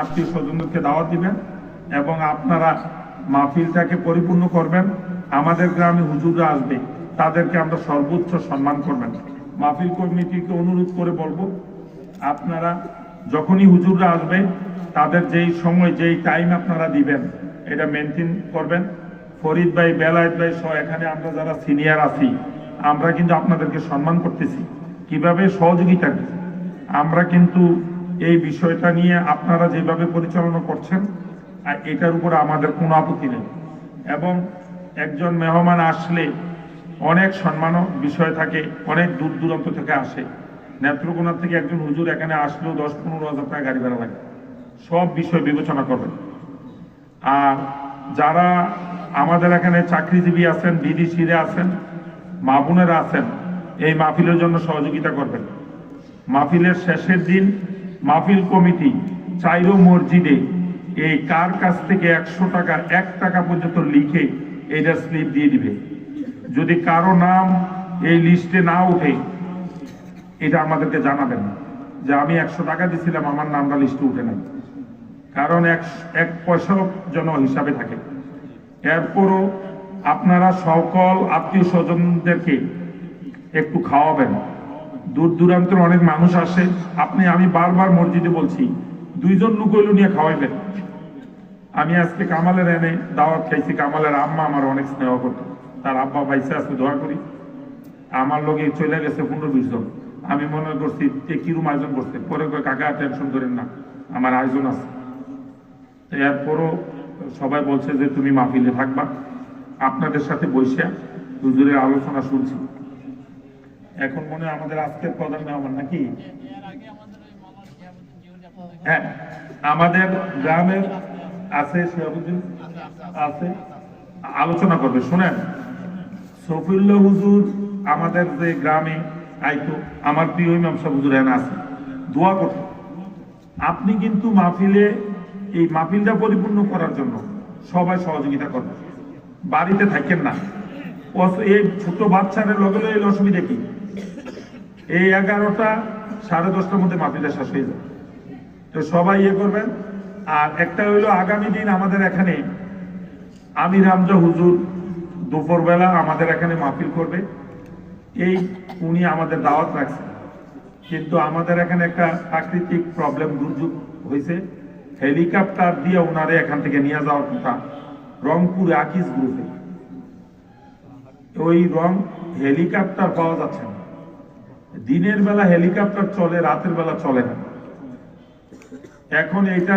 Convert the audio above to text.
আত্মীয় স্বজনদেরকে দাওয়াত দিবেন এবং আপনারা মাহফিলটাকে পরিপূর্ণ করবেন। আমাদের গ্রামে হুজুররা আসবে, তাদেরকে আমরা সর্বোচ্চ সম্মান করবেন। মাহফিল কমিটিকে অনুরোধ করে বলবো, আপনারা যখনই হুজুররা আসবে তাদের যেই সময় যেই টাইম আপনারা দিবেন এটা মেনটেন করবেন। ফরিদ ভাই, বেলায়েত ভাই সহ এখানে আমরা যারা সিনিয়র আছি আমরা কিন্তু আপনাদেরকে সম্মান করতেছি। কিভাবে সহযোগিতা, আমরা কিন্তু এই বিষয়টা নিয়ে আপনারা যেভাবে পরিচালনা করছেন এটার উপর আমাদের কোনো আপত্তি নেই। এবং একজন মেহমান আসলে অনেক সম্মানও বিষয় থাকে, অনেক দূর দূরান্ত থেকে আসে। নেত্রকোনা থেকে একজন হুজুর এখানে আসলেও 10-15 হাজার টাকা গাড়ি ভাড়া লাগে। সব বিষয় বিবেচনা করবেন। আর যারা আমাদের এখানে চাকরিজীবী আছেন, বিদেশিরা আছেন, মা বোনেরা আছেন, এই মাহফিলের জন্য সহযোগিতা করবেন। মাহফিলের শেষের দিন মাহফিল কমিটি চাইরো মসজিদে এই কার কাছ থেকে 100 টাকা 1 টাকা পর্যন্ত লিখে এইটা স্লিপ দিয়ে দিবে। যদি কারো নাম এই লিস্টে না উঠে এটা আমাদেরকে জানাবেন যে আমি 100 টাকা দিছিলাম, আমার নামটা লিস্টে উঠে নাই। কারণ এক পয়সাও যেন হিসাবে থাকে। এরপরও আপনারা সকল আত্মীয় স্বজনদেরকে একটু খাওয়াবেন। দূর দূরান্তের অনেক মানুষ আসে, আমি বারবার মসজিদে বলছি 2 জন লোক হইলো নিয়ে খাওয়াইবেন। আমি আজকে কামালের এনে দাওয়াত খাইছি। কামালের আম্মা আমার অনেক স্নেহ করতো, তার আব্বা বাইসে আজকে দোয়া করি। আমার লোকে চলে গেছে 15-20 জন। আমি মনে করছি কিরম আয়োজন করছে, পরে কাকা টেনশন করেন না, আমার আয়োজন আছে। এরপরও সবাই বলছে যে তুমি মাহফিলে থাকবা, আপনাদের সাথে বসে হুজুরের আলোচনা শুনছি। এখন মনে হয় আমাদের আজকের প্রধান মেহমান নাকি? হ্যাঁ, আমাদের গ্রামের আছে, শিহাবুদ্দিন আছে, আলোচনা করবে। শুনেন, সফিউল্লাহ হুজুর আমাদের যে গ্রামে আইতো, আমার প্রিয় ইমাম সাহেব হুজুর এখানে আছে, দোয়া করত। আপনি কিন্তু মাহফিলে এই মাহফিলটা পরিপূর্ণ করার জন্য সবাই সহযোগিতা করবেন। বাড়িতে থাকেন না, এই ছোট বাচ্চাদের লগে এই অসুবিধা কি? এই 11টা 10:30টার মধ্যে মাহফিলটা শেষ হয়ে যায়। তো সবাই করবেন। আর একটা হইলো, আগামী দিন আমাদের এখানে আমির হামজা হুজুর দুপুরবেলা আমাদের এখানে মাহফিল করবে। উনি আমাদের দাওয়াত রাখছেন, কিন্তু আমাদের এখানে একটা প্রাকৃতিক প্রবলেম, দুর্যোগ হয়েছে। হেলিকপ্টার দিয়ে ওনারে এখান থেকে নিয়ে যাওয়ার কথা রংপুর আকিজ গ্রুপে। ওই হেলিকপ্টার পাওয়া যাচ্ছে না। দিনের বেলা হেলিকপ্টার চলে, রাতের বেলা চলে না। এখন এইটা